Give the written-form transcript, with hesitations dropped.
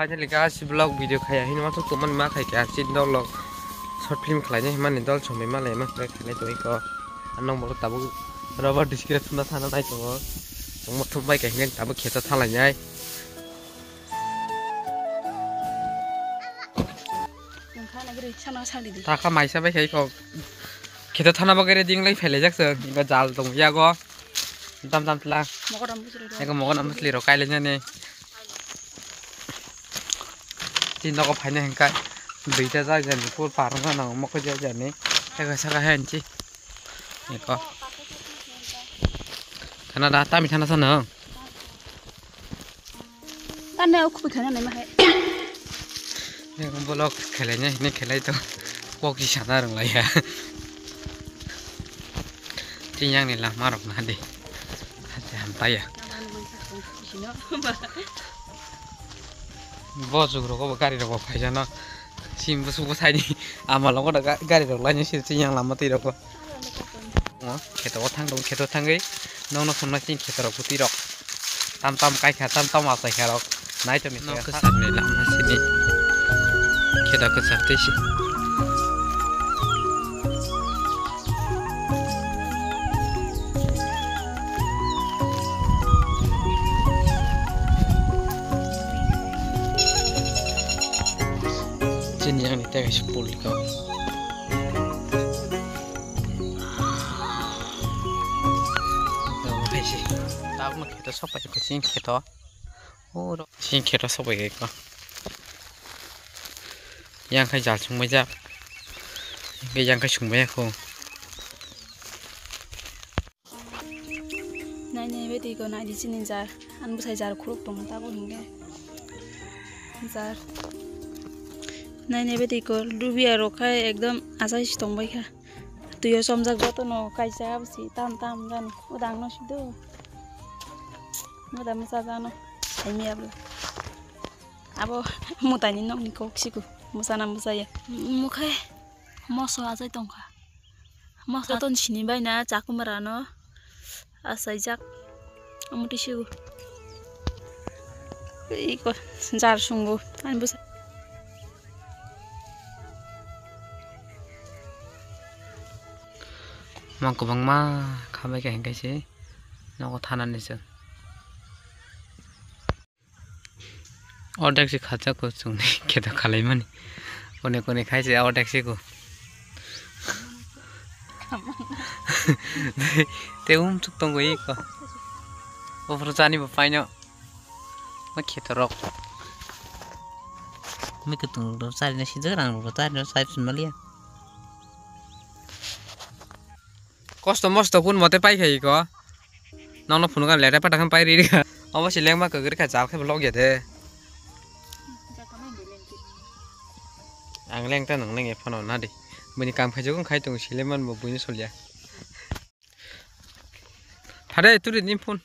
फाइनली गासि blog video खायाखै नमा थ' मन मा खायखै आरसिन दल शर्ट फिल्म खालायनाय माने दल समय मालाय मा खालाय तो इको नंबर ताबो रबर डिस्क्रिप्शन ना थाना नाय तो मथ बाय गायनो ताबो खेता थालायनाय थाखा माइसा बाय खायखौ खेता थाना बगैरे दिंलाय फैलाय जाखसो इबा जाल दं यागो दाम दाम तला एको मगन मछली रो कायले ने तीन को फाइने हंका दुईटा जा जानि पुर पारंग ना मको जा जानि एको सका हेंची एको थाना दा तामि थाना सन ताने खुब खाना नै माहे एको ब्लग खेलायने ने खेलाय तो कोकि साना रंलाया तियां नि लामा रक ना दे हामताया बजुग्रो को गाड़ी रो फाइजाना सिम बुसु साइनि आमालो को गाड़ी रो लाइन सिर तियां लामा ति रको खेतो थांग दं खेतो थांगै नौनो संना सिं खेतो रो पुति रक ताम ताम काय खा ताम ताम आसाय खा रक नाय तो नि के सामने लामा सिनि खेदा को साथैसि ini yang ditegas sepuluh kau. Tahu sih. Tahu nak kita sopa juga sing kita. Oh, sing kita sopa gitu. Yang kai jal sung meja. Yang kai sung meja ko. Nai beti ko nai di sini jar. An busai jar kuruk dong tahu hingga. Jar. Nai beti ko dubiya rokai ekdom asai sitong bai kha tuyo somjak joto no kaisa absi tam tam dan udang no sido muda musa jano aimi abla abo mutani no ni koksiku musana musaya mukai moso asai tongkha moso ton sini bai na chakumara no asai jak amuti sigu iko jar sungu an busa mang ko bang ma khamai ka hengkai se noko thana ni se order se khacha ko chung ni keto khalai mani kone kone khai se order se ko te chuk tong go ko ofro chani ba paino ma keto rok mi ko tung ro sai na si jarang ro ta no sai sun malia कस्तो मस्तो कुन मते पाइखाइ को none phone का लेटा पटाखन पाइरि रे अवश्य लेंगमा कगर खा जाल खे ब्लॉग याथे आं लेंटा नंग लेंगे फोन ना दे मनि काम खाइजो खाइ तं सिलेमान बो बुनि सलिया थारे तुरि नि फोन